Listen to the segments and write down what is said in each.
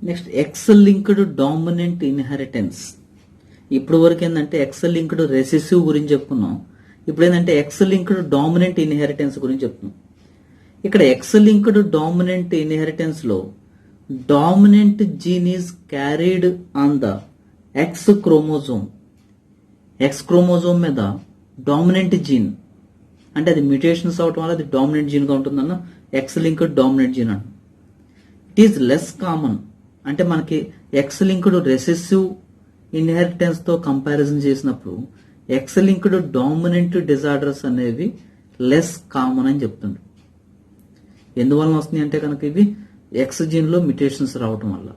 Next X linked dominant inheritance. ఇప్పుడు వరకు ఏంటంటే ఎక్స్ లింక్డ్ రెసెసివ్ గురించి చెప్పుకున్నాం. ఇప్పుడు ఏంటంటే ఎక్స్ లింక్డ్ డామినెంట్ ఇన్హెరిటెన్స్ గురించి చెప్తున్నాం. ఇక్కడ ఎక్స్ లింక్డ్ డామినెంట్ ఇన్హెరిటెన్స్ లో dominant gene is carried on the X chromosome. X chromosome మీద డామినెంట్ జీన్ అంటే అది మ్యూటేషన్స్ అవటం వల్ల అది డామినెంట్ జీన్ గా ఉంటుందన్న ఎక్స్ లింక్డ్ డామినెంట్ జీన్ అంట. It is less common. అంటే మనకి ఎక్స్ లింక్డ్ రెసెసివ్ ఇన్హెరిటెన్స్ తో కంపారిజన్ చేసినప్పుడు ఎక్స్ లింక్డ్ డామినెంట్ డిజార్డర్స్ అనేవి లెస్ కామన్ అని చెప్తుండ్రు. ఎందువలన వస్తున్నాయి అంటే కనుక ఇవి ఎక్స్ జీన్ లో మ్యూటేషన్స్ రావటం వల్ల.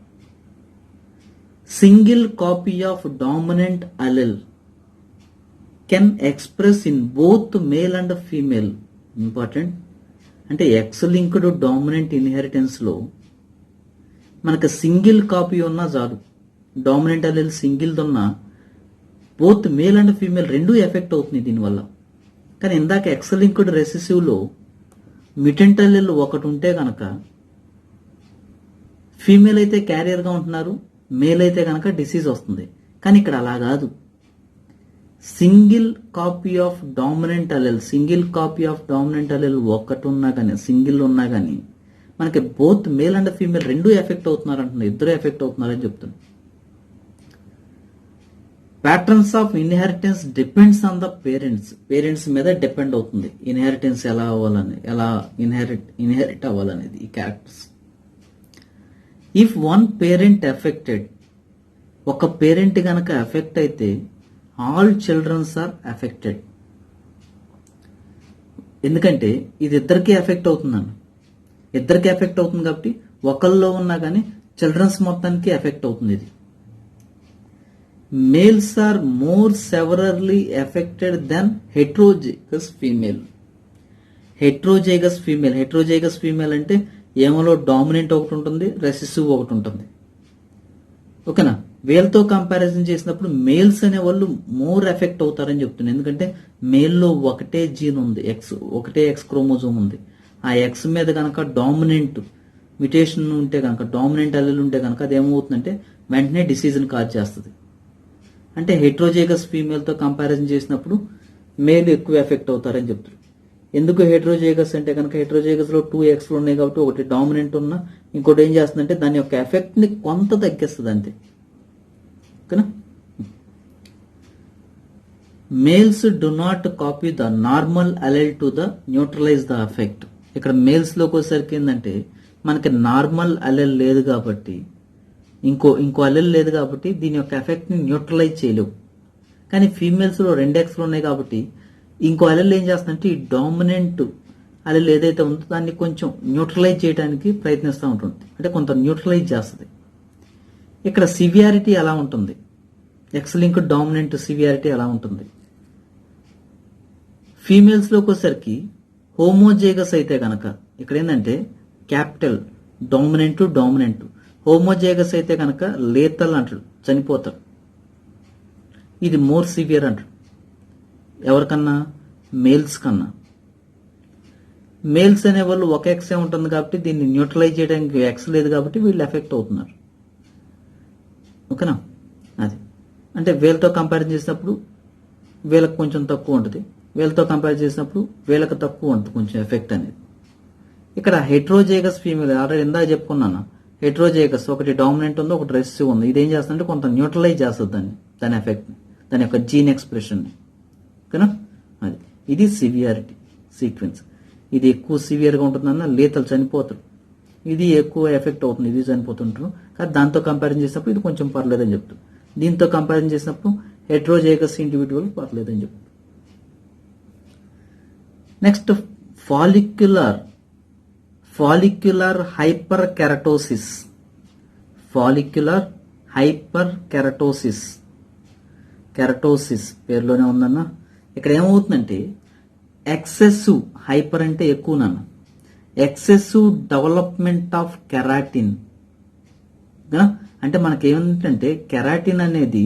Single copy of dominant అలెల్ can express in both male and female. Important. అంటే ఎక్స్ లింక్డ్ డామినెంట్ ఇన్హెరిటెన్స్ లో మనకు సింగిల్ కాపీ ఉన్నా చాలు, డామినెంట్ అలెల్ సింగిల్ ఉన్నా బోత్ మేల్ అండ్ ఫీమేల్ రెండూ ఎఫెక్ట్ అవుతుంది దీనివల్ల. కానీ ఇందాక ఎక్స్ లింక్డ్ రెసెసివ్ లో మ్యూటెంట్ అలెల్ ఒకటి ఉంటే గనక ఫీమేల్ అయితే క్యారియర్ గా ఉంటున్నారు, మేల్ అయితే గనక డిసీజ్ వస్తుంది. కానీ ఇక్కడ అలా కాదు. సింగిల్ కాపీ ఆఫ్ డామినెంట్ అలెల్ ఒకటి ఉన్నా కానీ, సింగిల్ ఉన్నా కానీ మనకి బోత్ మేల్ అండ్ ఫీమేల్ రెండూ ఎఫెక్ట్ అవుతున్నారు అంటున్నారు, ఇద్దరు ఎఫెక్ట్ అవుతున్నారని చెప్తున్నారు. Patterns of inheritance depends on the parents మీద డిపెండ్ అవుతుంది ఇన్హెరిటెన్స్ ఎలా ఇన్హెరిట్ అవ్వాలనేది ఈ characters. If one parent affected, ఒక పేరెంట్ గనక ఎఫెక్ట్ అయితే ఆల్ చిల్డ్రన్స్ ఆర్ ఎఫెక్టెడ్. ఎందుకంటే ఇది ఇద్దరికి ఎఫెక్ట్ అవుతుందన్న, ఇద్దరికి ఎఫెక్ట్ అవుతుంది కాబట్టి ఒకళ్ళలో ఉన్నా కానీ చిల్డ్రన్స్ మొత్తానికి ఎఫెక్ట్ అవుతుంది ఇది. Males are more severely affected than heterozygous female. Heterozygous female అంటే ఏమలో డామినెంట్ ఒకటి ఉంటుంది, రెసెసివ్ ఒకటి ఉంటుంది. ఓకేనా? వీళ్ళతో కంపారిజన్ చేసినప్పుడు మేల్స్ అనే వాళ్ళు మోర్ ఎఫెక్ట్ అవుతారని చెప్తున్నాను. ఎందుకంటే మేల్లో ఒకటే జీన్ ఉంది, ఒకటే ఎక్స్ క్రోమోజోమ్ ఉంది. ఆ ఎక్స్ మీద కనుక డామినెంట్ మ్యుటేషన్ ఉంటే కనుక, డామినెంట్ అల్లెల్ ఉంటే కనుక అది ఏమవుతుందంటే వెంటనే డిసీజ్ని కాజ్ చేస్తుంది. అంటే హెట్రోజైగస్ ఫీమేల్తో కంపారిజన్ చేసినప్పుడు మేల్ ఎక్కువ ఎఫెక్ట్ అవుతారని చెప్తారు. ఎందుకు హెట్రోజైగస్ అంటే కనుక హెట్రోజైగస్ లో 2 ఎక్స్లు ఉన్నాయి కాబట్టి ఒకటి డామినెంట్ ఉన్నా ఇంకోటి ఏం చేస్తుందంటే దాని యొక్క ఎఫెక్ట్ ని కొంత తగ్గిస్తుంది అంతే. ఓకేనా? Males do not copy the normal allele to the neutralize the effect. ఇక్కడ మేల్స్ లోకి వచ్చేసరికి ఏంటంటే మనకి నార్మల్ అలెల్ లేదు కాబట్టి, ఇంకో అలెల్ లేదు కాబట్టి దీని యొక్క ఎఫెక్ట్ ని న్యూట్రలైజ్ చేయలేవు. కానీ ఫీమేల్స్ లో 2 ఎక్స్లు ఉన్నాయి కాబట్టి ఇంకో అలెల్ ఏం చేస్తుందంటే ఈ డామినెంట్ అలెల్ ఏదైతే ఉందో దాన్ని కొంచెం న్యూట్రలైజ్ చేయడానికి ప్రయత్నిస్తూ ఉంటుంది, అంటే కొంత న్యూట్రలైజ్ చేస్తుంది. ఇక్కడ సివియారిటీ ఎలా ఉంటుంది, ఎక్స్ లింక్ డామినెంట్ సివియారిటీ ఎలా ఉంటుంది. ఫీమేల్స్ లోకి వచ్చేసరికి హోమోజైగస్ అయితే కనుక ఇక్కడ ఏంటంటే క్యాపిటల్ డామినెంట్, హోమోజైగస్ అయితే కనుక లేతల్ అంటాడు, చనిపోతారు. ఇది మోర్ సివియర్ అంటాడు. ఎవరికన్నా? మేల్స్ కన్నా. మేల్స్ అనే వాళ్ళు ఒక ఎక్సే ఉంటుంది కాబట్టి దీన్ని న్యూట్రలైజ్ చేయడానికి ఎక్స్ లేదు కాబట్టి వీళ్ళు ఎఫెక్ట్ అవుతున్నారు. ఓకేనా? అది అంటే వీళ్ళతో కంపేర్ చేసినప్పుడు వీళ్ళకి కొంచెం తక్కువ ఉంటుంది, వీళ్ళతో కంపేర్ చేసినప్పుడు వీళ్ళకి తక్కువ ఉంటుంది కొంచెం ఎఫెక్ట్ అనేది. ఇక్కడ హెట్రోజైగస్ ఫీమేల్ ఆల్రెడీ ఇందాక చెప్పుకున్నాను. హెట్రోజైగస్ ఒకటి డామినెంట్ ఉంది, ఒకటి రెసెసివ్ ఉంది. ఇది ఏం చేస్తుందంటే కొంత న్యూట్రలైజ్ చేస్తుంది దాని ఎఫెక్ట్, దాని యొక్క జీన్ ఎక్స్ప్రెషన్. ఓకేనా? అది ఇది సివియారిటీ సీక్వెన్స్. ఇది ఎక్కువ సివియర్గా ఉంటుందన్న లేతలు చనిపోతారు, ఇది ఎక్కువ ఎఫెక్ట్ అవుతుంది, ఇది చనిపోతుంటారు. కానీ దాంతో కంపారిజన్ చేసినప్పుడు ఇది కొంచెం పర్లేదని చెప్తారు. దీంతో కంపారిజన్ చేసినప్పుడు హెట్రోజైగస్ ఇండివిజువల్ పర్లేదని చెప్తారు. Next follicular hyper keratosis. Keratosis పేరులోనే ఉందన్న. ఇక్కడ ఏమవుతుందంటే ఎక్సెసివ్, హైపర్ అంటే ఎక్కువ నాన్న, ఎక్సెసివ్ డెవలప్మెంట్ ఆఫ్ కెరాటిన్. అంటే మనకి ఏమిటంటే కెరాటిన్ అనేది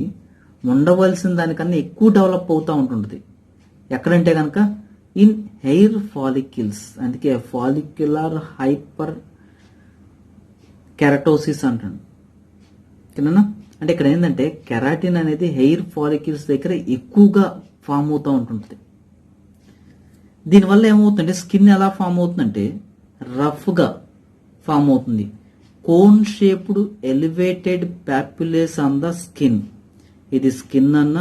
ఉండవలసిన దానికన్నా ఎక్కువ డెవలప్ అవుతూ ఉంటుంటుంది. ఎక్కడంటే కనుక ఇన్ హెయిర్ ఫాలిక్యుల్స్. అందుకే ఫాలిక్యులర్ హైపర్ కెరటోసిస్ అంటాడు. ఓకేనా? అంటే ఇక్కడ ఏంటంటే కెరాటిన్ అనేది హెయిర్ ఫాలిక్యూల్స్ దగ్గర ఎక్కువగా ఫామ్ అవుతూ ఉంటుంటుంది. దీనివల్ల ఏమవుతుందంటే స్కిన్ ఎలా ఫామ్ అవుతుందంటే రఫ్గా ఫామ్ అవుతుంది. Cone shaped elevated papules on the skin. ఇది స్కిన్ అన్న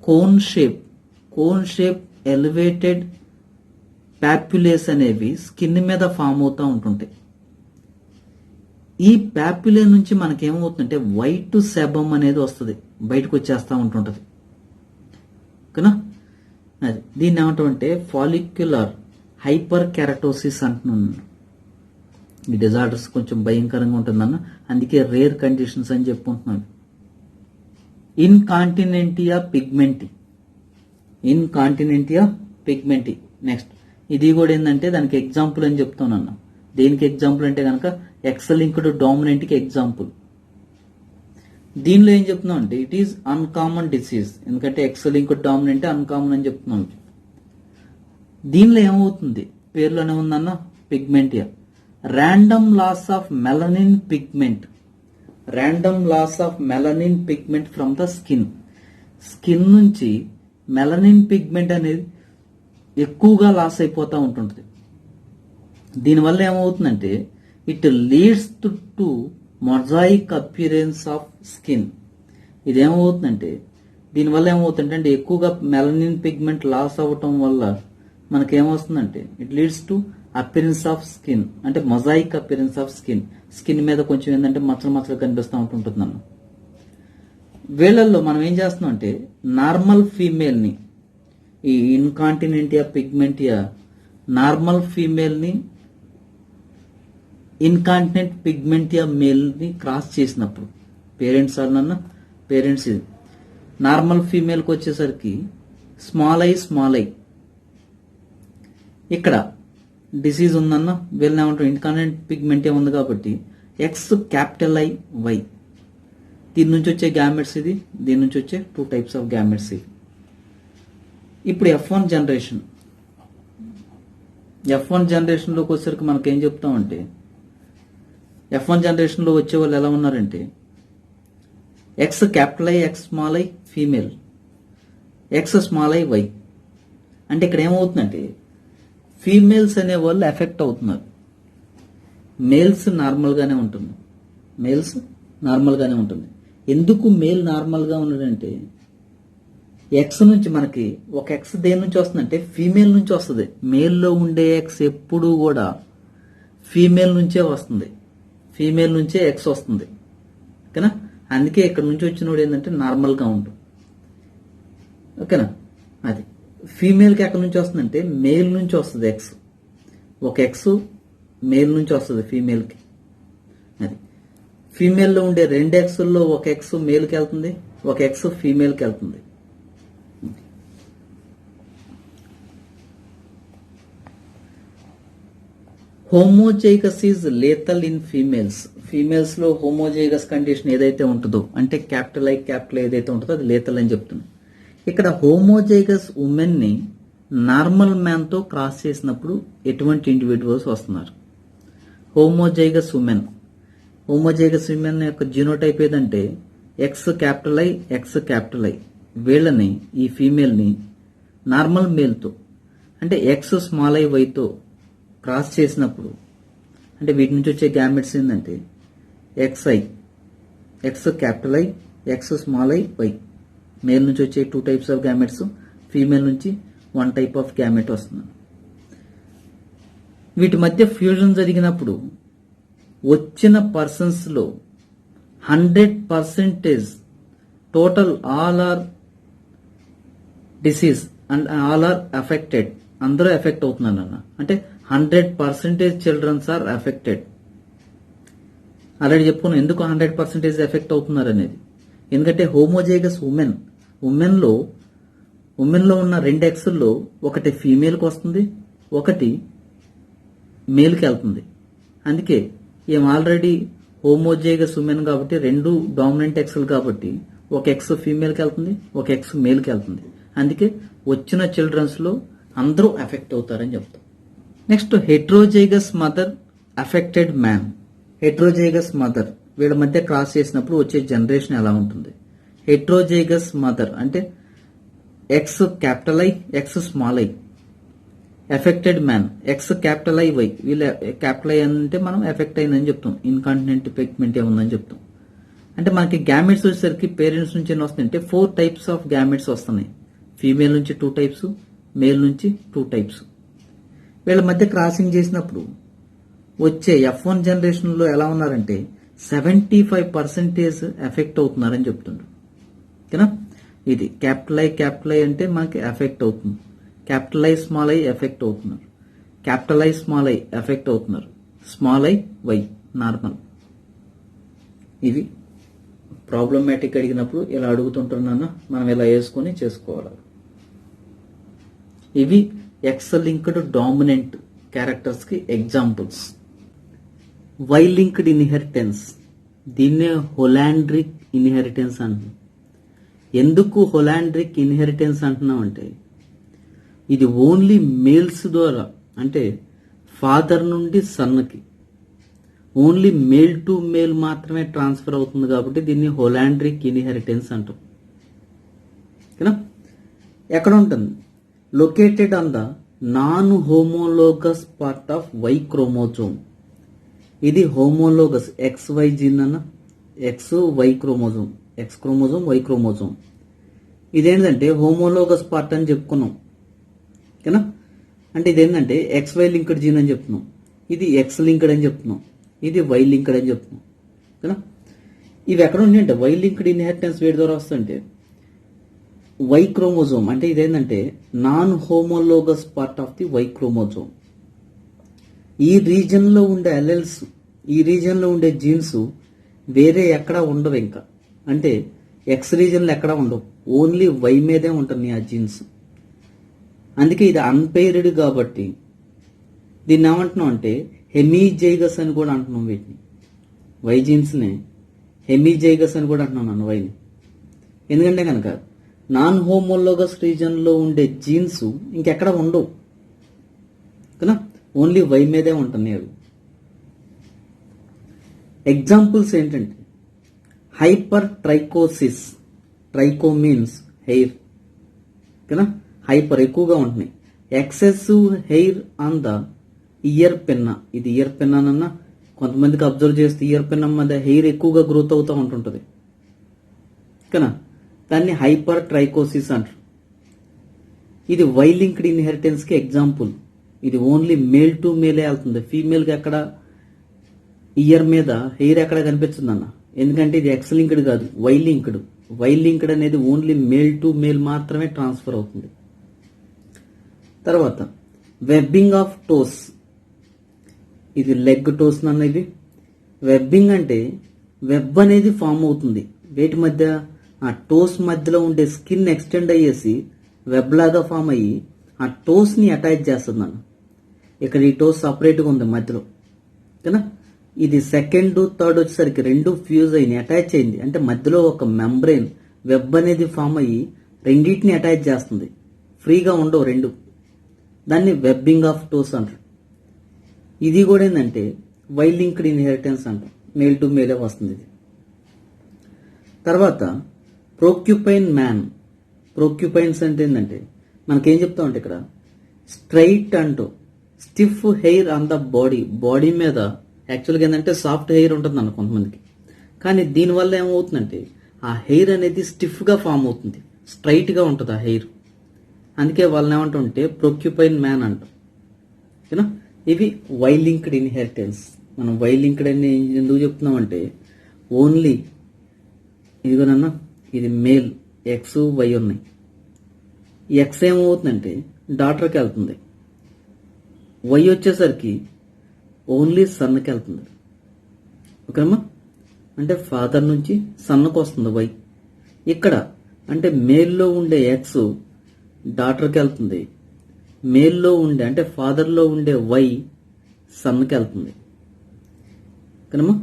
కోన్ షేప్ ఎలివేటెడ్ ప్యాప్యులేస్ అనేవి స్కిన్ మీద ఫామ్ అవుతూ ఉంటుంటాయి. ఈ ప్యాప్యులే నుంచి మనకేమవుతుందంటే వైట్ సెబమ్ అనేది వస్తుంది, బయటకు వచ్చేస్తూ ఉంటుంటుంది. ఓకేనా? అది దీన్ని ఏమంటామంటే ఫాలిక్యులర్ హైపర్ కెరటోసిస్ అంటున్నాను. ఈ డిజార్డర్స్ కొంచెం భయంకరంగా ఉంటుందన్న, అందుకే రేర్ కండిషన్స్ అని చెప్పుకుంటున్నాను. ఇన్కాంటినెంటియా పిగ్మెంటి. నెక్స్ట్ ఇది కూడా ఏంటంటే దానికి ఎగ్జాంపుల్ అని చెప్తానన్న. దేనికి ఎగ్జాంపుల్ అంటే కనుక ఎక్స్ లింక్డ్ డామినెంట్ కి ఎగ్జాంపుల్. దీనిలో ఏం చెప్తున్నాం అంటే ఇట్ ఈస్ అన్కామన్ డిసీజ్, ఎందుకంటే ఎక్స్ లింక్డ్ డామినెంట్ అన్కామన్ అని చెప్తున్నాం. దీనిలో ఏమవుతుంది, పేర్లోనే ఉందన్న పిగ్మెంటియా. Random loss of melanin pigment from the skin నుంచి మెలనిన్ పిగ్మెంట్ అనేది ఎక్కువగా లాస్ అయిపోతూ ఉంటుంటుంది. దీనివల్ల ఏమవుతుందంటే it leads to mosaic appearance of skin. ఇదేమవుతుందంటే దీనివల్ల ఏమవుతుందంటే ఎక్కువగా మెలనిన్ పిగ్మెంట్ లాస్ అవ్వటం వల్ల మనకేమొస్తుందంటే it leads to appearance of skin, అంటే మొజాయిక్ అపియరెన్స్ ఆఫ్ స్కిన్ మీద కొంచెం ఏంటంటే మచ్చలు కనిపిస్తూ ఉంటుంటుంది అన్న. వీళ్ళల్లో మనం ఏం చేస్తున్నాం అంటే నార్మల్ ఫీమేల్ని, ఈ ఇన్కాంటినెంటియా పిగ్మెంటియా నార్మల్ ఫీమేల్ని ఇన్కాంటినెంట్ పిగ్మెంటియా మేల్ని క్రాస్ చేసినప్పుడు పేరెంట్స్ ఇది నార్మల్ ఫీమేల్కి వచ్చేసరికి స్మాల్ ఐ ఇక్కడ డిసీజ్ ఉందన్న, వీళ్ళని ఏమంటారు ఇన్కాంటినెంట్ పిగ్మెంటియా ఉంది కాబట్టి ఎక్స్ క్యాపిటల్ ఐ వై. దీని నుంచి వచ్చే గ్యామెట్స్ ఇది, దీని నుంచి వచ్చే 2 types ఆఫ్ గ్యామెట్స్ ఇవి. ఇప్పుడు F1 జనరేషన్లోకి వచ్చేసరికి మనకేం చెప్తామంటే F1 జనరేషన్లో వచ్చే వాళ్ళు ఎలా ఉన్నారంటే X capital I X small I female, X small I Y. అంటే ఇక్కడ ఏమవుతుందంటే ఫీమేల్స్ అనే వాళ్ళు ఎఫెక్ట్ అవుతున్నారు, మేల్స్ నార్మల్గానే ఉంటుంది. ఎందుకు మేల్ నార్మల్గా ఉన్నాడంటే ఎక్స్ నుంచి మనకి ఒక ఎక్స్ దేని నుంచి వస్తుందంటే ఫీమేల్ నుంచి వస్తుంది. మేల్లో ఉండే ఎక్స్ ఎప్పుడూ కూడా ఫీమేల్ నుంచే ఎక్స్ వస్తుంది. ఓకేనా? అందుకే ఇక్కడ నుంచి వచ్చినోడు ఏంటంటే నార్మల్గా ఉంటుంది. ఓకేనా? అది ఫీమేల్కి ఎక్కడి నుంచి వస్తుందంటే మేల్ నుంచి వస్తుంది ఎక్స్. ఒక ఎక్స్ మేల్ నుంచి వస్తుంది ఫీమేల్కి. అది ఫీమేల్లో ఉండే 2 ఎక్స్ల్లో ఒక ఎక్స్ మేల్కి వెళ్తుంది, ఒక ఎక్స్ ఫీమేల్కి వెళ్తుంది. హోమోజైగస్ ఈజ్ లేతల్ ఇన్ ఫీమేల్స్ లో హోమోజైగస్ కండిషన్ ఏదైతే ఉంటుందో అంటే క్యాపిటల్ ఐ ఏదైతే ఉంటుందో అది లేతల్ అని చెప్తున్నాం. ఇక్కడ హోమోజైగస్ ఉమెన్ ని నార్మల్ మ్యాన్ తో క్రాస్ చేసినప్పుడు ఎటువంటి ఇండివిజువల్స్ వస్తున్నారు? హోమోజైగస్ ఉమెన్ యొక్క జీనోటైప్ ఏదంటే ఎక్స్ క్యాపిటల్ ఐ. వీళ్ళని, ఈ ఫీమేల్ ని నార్మల్ మేల్ తో అంటే ఎక్స్ స్మాల్ ఐ వైతో క్రాస్ చేసినప్పుడు అంటే వీటి నుంచి వచ్చే గ్యామెట్స్ ఏంటంటే X capital I X small I Y. Male నుంచి వచ్చే 2 types ఆఫ్ గ్యామెట్స్, ఫీమేల్ నుంచి 1 type ఆఫ్ గ్యామెట్ వస్తుంది. వీటి మధ్య ఫ్యూజన్ జరిగినప్పుడు వచ్చిన పర్సన్స్ లో 100% total all are disease and all are affected, అందరూ ఎఫెక్ట్ అవుతున్నారు అన్న. అంటే 100% చిల్డ్రన్స్ ఆర్ అఫెక్టెడ్. ఆల్రెడీ చెప్పుకున్నాం ఎందుకు 100% ఎఫెక్ట్ అవుతున్నారు అనేది. ఎందుకంటే హోమోజైగస్ ఉమెన్ లో ఉన్న 2 ఎక్స్ల్లో ఒకటి ఫీమేల్కి వస్తుంది, ఒకటి మేల్కి వెళ్తుంది. అందుకే ఏం ఆల్రెడీ హోమోజైగస్ ఉమెన్ కాబట్టి 2 డామినెంట్ ఎక్స్లు కాబట్టి ఒక ఎక్స్ ఫీమేల్కి వెళ్తుంది, ఒక ఎక్స్ మేల్కి వెళ్తుంది. అందుకే వచ్చిన చిల్డ్రన్స్ లో అందరూ ఎఫెక్ట్ అవుతారని చెప్తాం. Next heterozygous mother affected man. Heterozygous mother వీళ్ళ మధ్య క్రాస్ చేసినప్పుడు వచ్చే జనరేషన్ ఎలా ఉంటుంది. హెట్రోజైగస్ మదర్ అంటే X capital I X small I. Affected man X capital I Y. వీళ్ళ క్యాపిటల్ ఐ అంటే మనం ఎఫెక్ట్ అయిందని చెప్తాం. ఇన్కాంటినెంట్ పిగ్మెంట్ ఏముందని చెప్తాం. అంటే మనకి గ్యామెట్స్ వచ్చేసరికి పేరెంట్స్ నుంచి ఎన్ని వస్తాయి అంటే 4 టైప్స్ ఆఫ్ గ్యామెట్స్ వస్తున్నాయి. ఫీమేల్ నుంచి 2 టైప్స్, మేల్ నుంచి 2 టైప్స్. వీళ్ళ మధ్య క్రాసింగ్ చేసినప్పుడు వచ్చే F1 జనరేషన్ లో ఎలా ఉన్నారంటే 75% ఎఫెక్ట్ అవుతున్నారని చెప్తుండ్రు. ఓకేనా. ఇది క్యాపిటల్ ఐ అంటే మనకి ఎఫెక్ట్ అవుతుంది. Capital I small I effect అవుతున్నారు. Capital I small I effect అవుతున్నారు. Small I Y normal. ఇవి ప్రాబ్లమాటిక్ అడిగినప్పుడు ఇలా అడుగుతుంటున్నాను, మనం ఇలా వేసుకొని చేసుకోవాలి. ఇవి ఎక్స్ లింక్డ్ డామినెంట్ క్యారెక్టర్స్ కి ఎగ్జాంపుల్స్. వై లింక్డ్ ఇన్హెరిటెన్స్, దీన్నే హోలాండ్రిక్ ఇన్హెరిటెన్స్ అంటున్నాం. ఎందుకు హోలాండ్రిక్ ఇన్హెరిటెన్స్ అంటున్నాం అంటే ఇది ఓన్లీ మేల్స్ ద్వారా, అంటే ఫాదర్ నుండి సన్కి ఓన్లీ మేల్ టు మేల్ మాత్రమే ట్రాన్స్ఫర్ అవుతుంది కాబట్టి దీన్ని హోలాండ్రిక్ ఇన్హెరిటెన్స్ అంటాం. ఓకేనా. ఎక్కడ ఉంటుంది? Located on the non homologous part of why chromosome. ఇది హోమోలోగస్ ఎక్స్ వై జీన్ అన్న X why chromosome, X chromosome why chromosome. ఇదేంటంటే హోమోలోగస్ పార్ట్ అని చెప్పుకున్నాం. ఓకేనా. అంటే ఇదేంటంటే ఎక్స్ వై లింక్డ్ జీన్ అని చెప్తున్నాం. ఇది ఎక్స్ లింక్డ్ అని చెప్తున్నాం. ఇది వై లింక్డ్ అని చెప్తున్నాం. ఓకేనా. ఇవి ఎక్కడ ఉన్నాయంటే వై లింక్డ్ ఇన్హెరిటెన్స్ వేడి ద్వారా వస్తుంటే వై క్రోమోజోమ్, అంటే ఇదేంటంటే non homologous part of the why chromosome. ఈ రీజన్ లో ఉండే అలెల్స్, ఈ రీజన్ లో ఉండే జీన్స్ వేరే ఎక్కడా ఉండవు. ఇంకా అంటే ఎక్స్ రీజన్ లో ఎక్కడా ఉండవు, ఓన్లీ వై మీదే ఉంటుంది ఆ జీన్స్. అందుకే ఇది అన్పెయిర్డ్ కాబట్టి దీన్ని ఏమంటున్నాం అంటే హెమీజైగస్ అని కూడా అంటున్నాం. వీటిని వై జీన్స్ ని హెమీజైగస్ అని కూడా అంటున్నాం నన్ను వైని. ఎందుకంటే కనుక నాన్ హోమోలోగస్ రీజన్ లో ఉండే జీన్స్ ఇంకెక్కడ ఉండవు కదా, ఓన్లీ వై మీదే ఉంటున్నాయి అవి. ఎగ్జాంపుల్స్ ఏంటంటే హైపర్ ట్రైకోసిస్, ట్రైకో మీన్స్ హెయిర్ కదా, హైపర్ ఎక్కువగా ఉంటున్నాయి. Excessive hair on the year Penna, ఇది ఇయర్ పెన్నానన్నా కొంతమందికి అబ్జర్వ్ చేస్తే ఇయర్ పెన్నా మీద హెయిర్ ఎక్కువగా గ్రోత్ అవుతూ ఉంటుంటుంది కదా, దాన్ని హైపర్ ట్రైకోసిస్ అంటారు. ఇది వై లింక్డ్ ఇన్హెరిటెన్స్ కి ఎగ్జాంపుల్. ఇది ఓన్లీ మేల్ టు మేలే వెళ్తుంది, ఫీమేల్ కి ఎక్కడ ఇయర్ మీద హెయిర్ ఎక్కడ కనిపిస్తుంది అన్న. ఎందుకంటే ఇది ఎక్స్ లింక్డ్ కాదు, వై లింక్డ్. వై లింక్డ్ అనేది ఓన్లీ మేల్ టు మేల్ మాత్రమే ట్రాన్స్ఫర్ అవుతుంది. తర్వాత వెబ్బింగ్ ఆఫ్ టోస్, ఇది లెగ్ టోస్ అన్న. ఇది వెబ్బింగ్ అంటే వెబ్ అనేది ఫామ్ అవుతుంది వేటి మధ్య, ఆ టోస్ మధ్యలో ఉండే స్కిన్ ఎక్స్టెండ్ అయ్యేసి వెబ్ లాగా ఫామ్ అయ్యి ఆ టోస్ ని అటాచ్ చేస్తుంది అన్న. ఇక్కడ ఈ టోస్ సపరేట్గా ఉంది మధ్యలో కదా. ఇది సెకండ్ థర్డ్ వచ్చేసరికి రెండు ఫ్యూజ్ అయింది, అటాచ్ అయింది. అంటే మధ్యలో ఒక మెంబ్రెయిన్ వెబ్ అనేది ఫామ్ అయ్యి రెండింటిని అటాచ్ చేస్తుంది, ఫ్రీగా ఉండవు రెండు. దాన్ని వెబ్బింగ్ ఆఫ్ టోస్ అంటారు. ఇది కూడా ఏంటంటే వై లింక్డ్ ఇన్హెరిటెన్స్ అంటాం, మేల్ టు మేలే వస్తుంది ఇది. తర్వాత ప్రోక్యుపైన్ మ్యాన్. ప్రోక్యుపైన్స్ అంటే ఏంటంటే మనకేం చెప్తామంటే ఇక్కడ స్ట్రైట్ అంటూ stiff hair on the body, body మీద యాక్చువల్గా ఏంటంటే సాఫ్ట్ హెయిర్ ఉంటుంది అన్న కొంతమందికి, కానీ దీనివల్ల ఏమవుతుందంటే ఆ హెయిర్ అనేది స్టిఫ్గా ఫామ్ అవుతుంది, స్ట్రైట్గా ఉంటుంది ఆ హెయిర్. అందుకే వాళ్ళని ఏమంటుంటే ప్రొక్యుపైన్ మ్యాన్ అంటాం. ఓకేనా. ఇవి వై లింక్డ్ ఇన్హెరిటెన్స్. మనం వై లింక్డ్ అని ఎందుకు చెప్తున్నామంటే ఓన్లీ ఇదిగోనన్నా ఇది మేల్ ఎక్స్ వై ఉన్నాయి. ఎక్స్ ఏమవుతుందంటే డాటర్కి వెళ్తుంది, వై వచ్చేసరికి ఓన్లీ సన్కి వెళ్తుంది. ఓకేనమ్మా. అంటే ఫాదర్ నుంచి సన్కి వస్తుంది వై. ఇక్కడ అంటే మేల్లో ఉండే ఎక్స్ డాటర్కి వెళ్తుంది, మేల్లో ఉండే అంటే ఫాదర్లో ఉండే వై సన్కి వెళ్తుంది. ఓకేనమ్మా.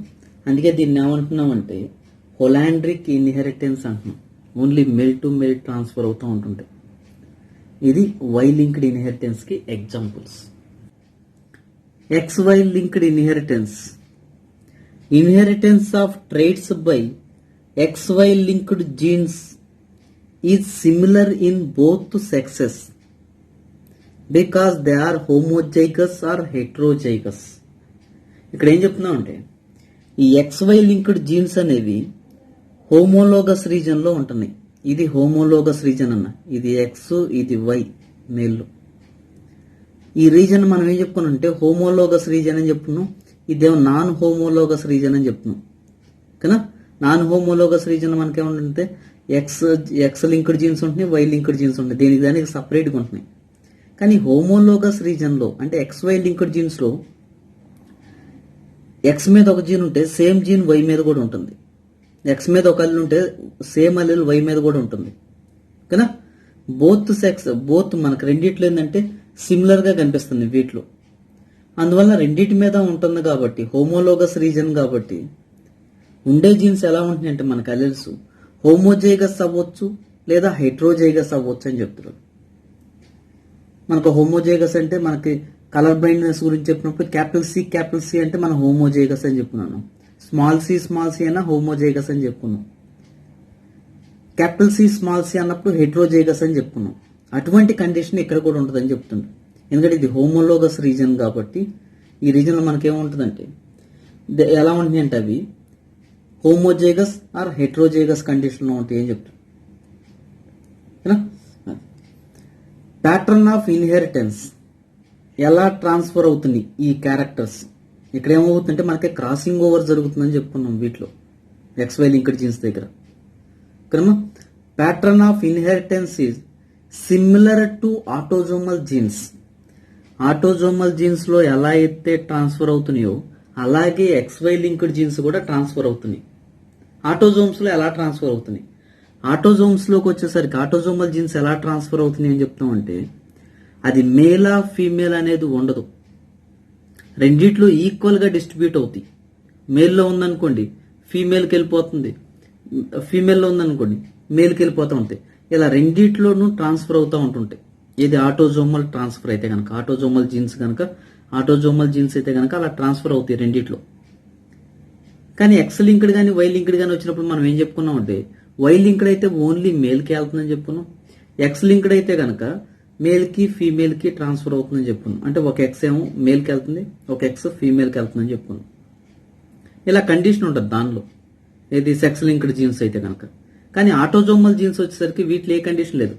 అందుకే దీన్ని ఏమంటున్నామంటే హోలాండ్రిక్ ఇన్హెరిటెన్స్ అంటున్నాం, only male to male transfer అవుతూ ఉంటుంటాయి. ఇది వై లింక్డ్ ఇన్హెరిటెన్స్ కి examples. X Y linked inheritance. Inheritance of traits by XY linked genes is similar in both sexes because they are homozygous or heterozygous. ఇక్కడ ఏం చెప్తున్నాం అంటే ఈ XY linked genes అనేవి హోమోలోగస్ రీజన్ లో ఉంటున్నాయి. ఇది హోమోలోగస్ రీజన్ అన్న, ఇది ఎక్స్ ఇది వై మేల్. ఈ రీజన్ మనం ఏం చెప్పుకున్నాం అంటే హోమోలోగస్ రీజన్ అని చెప్పుకున్నాం. ఇదేమో నాన్ హోమోలోగస్ రీజన్ అని చెప్తున్నాం కదా. నాన్ హోమోలోగస్ రీజన్ మనకేమంటే ఎక్స్ లింక్డ్ జీన్స్ ఉంటున్నాయి, వై లింక్డ్ జీన్స్ ఉంటాయి, దీనికి దానికి సపరేట్గా ఉంటున్నాయి. కానీ హోమోలోగస్ రీజన్ లో అంటే XY లింక్డ్ జీన్స్ లో ఎక్స్ మీద ఒక జీన్ ఉంటే సేమ్ జీన్ వై మీద కూడా ఉంటుంది. ఎక్స్ మీద ఒక అల్లు ఉంటే సేమ్ అల్లు వై మీద కూడా ఉంటుంది కదా. బోత్ మనకు రెండిట్లో ఏంటంటే సిమిలర్ గా కనిపిస్తుంది వీటిలో. అందువల్ల రెండిటి మీద ఉంటుంది కాబట్టి హోమోలోగస్ రీజన్ కాబట్టి ఉండే జీన్స్ ఎలా ఉంటున్నాయి అంటే మనకు అల్లెల్స్ హోమోజైగస్ అవ్వచ్చు లేదా హెట్రోజైగస్ అవ్వచ్చు అని చెప్తున్నారు. మనకు హోమోజైగస్ అంటే మనకి కలర్ బ్లైండ్నెస్ గురించి చెప్పినప్పుడు క్యాపిటల్ సి అంటే మనం హోమోజైగస్ అని చెప్పుకున్నాను. స్మాల్ సి అయినా హోమోజైగస్ అని చెప్పుకున్నాం. క్యాపిటల్ సి అన్నప్పుడు హెట్రోజైగస్ అని చెప్పుకున్నాం. అటువంటి కండిషన్ ఇక్కడ కూడా ఉంటుందని చెప్తుంది. ఎందుకంటే ఇది హోమోలోగస్ రీజన్ కాబట్టి ఈ రీజన్లో మనకేముంటుందంటే ఎలా ఉంటుంది అంటే అవి హోమోజైగస్ ఆర్ హెట్రోజైగస్ కండిషన్లో ఉంటాయి అని చెప్తారు. ప్యాటర్న్ ఆఫ్ ఇన్హెరిటెన్స్ ఎలా ట్రాన్స్ఫర్ అవుతుంది ఈ క్యారెక్టర్స్. ఇక్కడ ఏమవుతుందంటే మనకి క్రాసింగ్ ఓవర్ జరుగుతుందని చెప్పుకున్నాం వీటిలో XY లింక్డ్ జీన్స్ దగ్గర. Pattern of inheritance is similar to autosomal jeans. Autosomal jeans లో ఎలా అయితే ట్రాన్స్ఫర్ అవుతున్నాయో అలాగే XY లింక్డ్ జీన్స్ కూడా ట్రాన్స్ఫర్ అవుతున్నాయి. ఆటోజోమ్స్ లో ఎలా ట్రాన్స్ఫర్ అవుతున్నాయి, ఆటోజోమ్స్ లోకి వచ్చేసరికి ఆటోజోమల్ జీన్స్ ఎలా ట్రాన్స్ఫర్ అవుతున్నాయి అని చెప్తామంటే అది మేలా ఫీమేల్ అనేది ఉండదు. రెండిట్లో ఈక్వల్ గా డిస్ట్రిబ్యూట్ అవుతాయి. మేల్లో ఉందనుకోండి ఫీమేల్కి వెళ్ళిపోతుంది, ఫీమేల్లో ఉందనుకోండి మేల్కి వెళ్ళిపోతూ ఉంటాయి. ఇలా రెండిట్లోనూ ట్రాన్స్ఫర్ అవుతూ ఉంటుంటాయి. ఇది ఆటోజోమల్ ట్రాన్స్ఫర్ అయితే కనుక, ఆటోజోమల్ జీన్స్ అయితే కనుక అలా ట్రాన్స్ఫర్ అవుతాయి రెండిట్లో. కానీ ఎక్స్ లింక్డ్ కానీ వై లింక్డ్ కానీ వచ్చినప్పుడు మనం ఏం చెప్పుకున్నాం అంటే వై లింక్డ్ అయితే ఓన్లీ మేల్కి వెళ్తుందని చెప్పుకున్నాం. ఎక్స్ లింక్డ్ అయితే కనుక మేల్కి ఫీమేల్కి ట్రాన్స్ఫర్ అవుతుందని చెప్పుకున్నాం. అంటే ఒక ఎక్స్ ఏమో మేల్కి వెళ్తుంది, ఒక ఎక్స్ ఫీమేల్కి వెళ్తుందని చెప్పుకున్నాం. ఇలా కండిషన్ ఉంటుంది దానిలో, ఇది సెక్స్ లింక్డ్ జీన్స్ అయితే కనుక. కానీ ఆటోజోమల్ జీన్స్ వచ్చేసరికి వీటిలో ఏ కండిషన్ లేదు.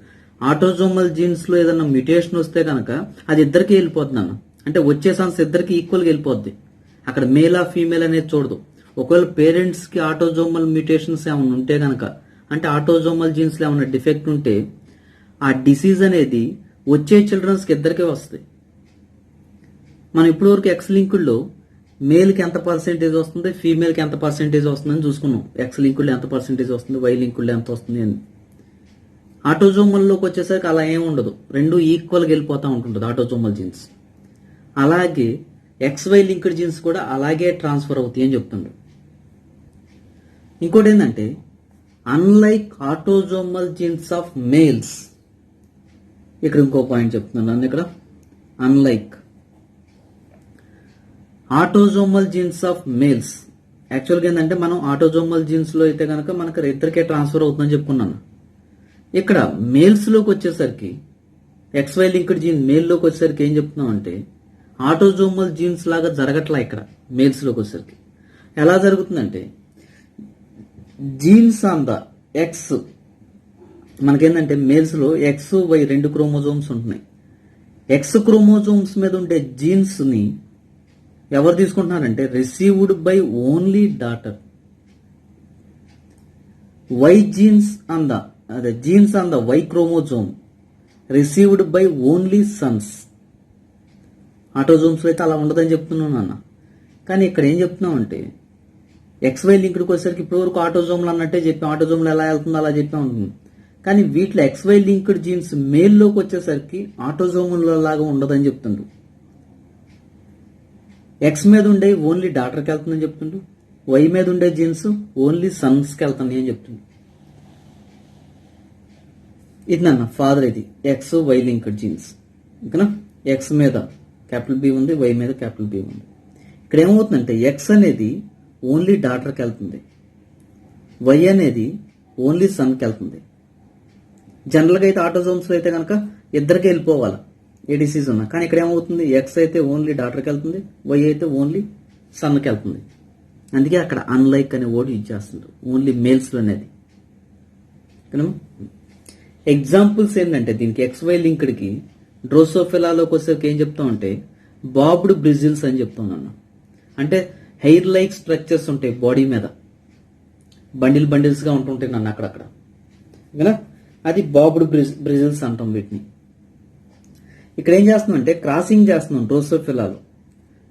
ఆటోజోమల్ జీన్స్ లో ఏదైనా మ్యూటేషన్ వస్తే కనుక అది ఇద్దరికి వెళ్ళిపోతుంది అన్న, అంటే వచ్చే ఛాన్స్ ఇద్దరికి ఈక్వల్గా వెళ్ళిపోద్ది. అక్కడ మేలా ఫీమేల్ అనేది చూడదు. ఒకవేళ పేరెంట్స్ కి ఆటోజోమల్ మ్యూటేషన్స్ ఏమైనా ఉంటే కనుక, అంటే ఆటోజోమల్ జీన్స్ లో ఏమైనా డిఫెక్ట్ ఉంటే ఆ డిసీజ్ అనేది వచ్చే చిల్డ్రన్స్ కి ఇద్దరికే వస్తాయి. మనం ఇప్పటి వరకు ఎక్స్ లింక్డ్ లో మేల్ కి ఎంత పర్సెంటేజ్ వస్తుంది, ఫీమేల్ కి ఎంత పర్సెంటేజ్ వస్తుందని చూసుకున్నాం. ఎక్స్ లింక్డ్ ఎంత పర్సెంటేజ్ వస్తుంది, వై లింక్డ్ ఎంత వస్తుంది అని. ఆటోజోమల్ లోకి వచ్చేసరికి అలా ఏమి ఉండదు, రెండు ఈక్వల్ గా వెళ్ళిపోతా ఉంటుంది ఆటోజోమల్ జీన్స్. అలాగే XY లింక్డ్ జీన్స్ కూడా అలాగే ట్రాన్స్ఫర్ అవుతాయి అని చెప్తుండ్రు. ఇంకోటి ఏంటంటే unlike autosomal jeans of males, ఇక్కడ ఇంకో పాయింట్ చెప్తున్నాను. ఇక్కడ unlike autosomal jeans of males, యాక్చువల్గా ఏంటంటే మనం ఆటోజోమల్ జీన్స్ లో అయితే కనుక మనకు ఇద్దరికే ట్రాన్స్ఫర్ అవుతుందని చెప్పుకున్నాను. ఇక్కడ మేల్స్ లోకి వచ్చేసరికి XY లింక్డ్ జీన్ మేల్ లోకి వచ్చేసరికి ఏం చెప్తున్నాం అంటే ఆటోజోమల్ జీన్స్ లాగా జరగట్లా. ఇక్కడ మేల్స్ లోకి వచ్చేసరికి ఎలా జరుగుతుందంటే జీన్స్ ఆన్ ద ఎక్స్, మనకేంటంటే మేల్స్ లో ఎక్స్ వై రెండు క్రోమోజోమ్స్ ఉంటున్నాయి. ఎక్స్ క్రోమోజోమ్స్ మీద ఉండే జీన్స్ ని ఎవరు తీసుకుంటున్నారంటే received by only daughter. Y genes on the Y chromosome received by only sons. Autosomes లో అయితే అలా ఉండదని చెప్తున్నాను అన్న. కానీ ఇక్కడ ఏం చెప్తున్నాం అంటే XY లింక్డ్కి వచ్చేసరికి ఇప్పటి వరకు ఆటోజోమ్లు అన్నట్టే చెప్పాం, ఆటోజోమ్లు ఎలా వెళ్తుందో అలా చెప్పాం ఉంటుంది. కానీ వీటిలో XY లింక్డ్ జీన్స్ మేల్లోకి వచ్చేసరికి ఆటోజోముల లాగా ఉండదని చెప్తుండ్రు. ఎక్స్ మీద ఉండే ఓన్లీ డాటర్కి వెళ్తుందని చెప్తుండ్రు, వై మీద ఉండే జీన్స్ ఓన్లీ సన్స్కి వెళ్తున్నాయి అని చెప్తుంది. ఇది నాన్న ఫాదర్, ఇది ఎక్స్ వై లింక్డ్ జీన్స్. ఓకేనా, ఎక్స్ మీద క్యాపిటల్ బి ఉంది, వై మీద క్యాపిటల్ బి ఉంది. ఇక్కడ ఏమవుతుందంటే ఎక్స్ అనేది ఓన్లీ డాటర్కి వెళ్తుంది, వై అనేది ఓన్లీ సన్కి వెళ్తుంది. జనరల్గా అయితే ఆటోజోమ్స్లో అయితే కనుక ఇద్దరికి వెళ్ళిపోవాలి ఏ డిసీజ్ ఉన్నా, కానీ ఇక్కడ ఏమవుతుంది, ఎక్స్ అయితే ఓన్లీ డాటర్కి వెళ్తుంది, వై అయితే ఓన్లీ సన్కి వెళ్తుంది. అందుకే అక్కడ అన్లైక్ అనే వర్డ్ యూజ్ చేస్తుంటారు ఓన్లీ మేల్స్లో అనేది. ఎగ్జాంపుల్స్ ఏంటంటే దీనికి XY లింక్డ్కి డ్రోసోఫిలాలోకి వచ్చేసరికి ఏం చెప్తామంటే బాబ్డ్ బ్రిజిల్స్ అని చెప్తున్నాను. అంటే హెయిర్ లైక్ స్ట్రక్చర్స్ ఉంటాయి బాడీ మీద, బండిల్స్గా ఉంటుంటాయి నన్ను అక్కడక్కడ కదా, అది బాబ్డ్ బ్రిజిల్స్ అంటాం వీటిని. ఇక్కడ ఏం చేస్తున్నాం అంటే క్రాసింగ్ చేస్తున్నాం డ్రోసోఫిలాలో.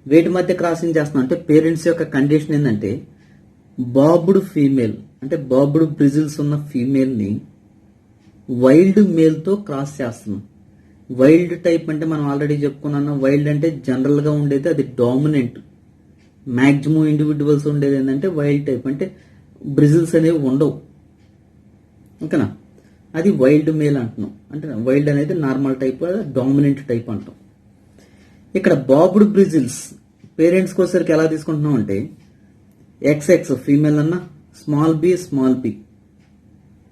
వేటి మధ్య క్రాసింగ్ చేస్తున్నాం అంటే పేరెంట్స్ యొక్క కండిషన్ ఏంటంటే బాబ్డ్ ఫీమేల్ అంటే బాబ్డ్ బ్రిజిల్స్ ఉన్న ఫీమేల్ని వైల్డ్ మేల్తో క్రాస్ చేస్తున్నాం. వైల్డ్ టైప్ అంటే మనం ఆల్రెడీ చెప్పుకున్నాను, వైల్డ్ అంటే జనరల్గా ఉండేది అది డామినెంట్. మ్యాక్సిమం ఇండివిజువల్స్ ఉండేది ఏంటంటే వైల్డ్ టైప్, అంటే బ్రిజిల్స్ అనేవి ఉండవు ఓకేనా, అది వైల్డ్ మేల్ అంటున్నాం. అంటే వైల్డ్ అనేది నార్మల్ టైప్, డామినెంట్ టైప్ అంటాం. ఇక్కడ బాబ్డ్ బ్రిజిల్స్ పేరెంట్స్కి వచ్చేసరికి ఎలా తీసుకుంటున్నాం అంటే XX ఫీమేల్ అన్న స్మాల్ బి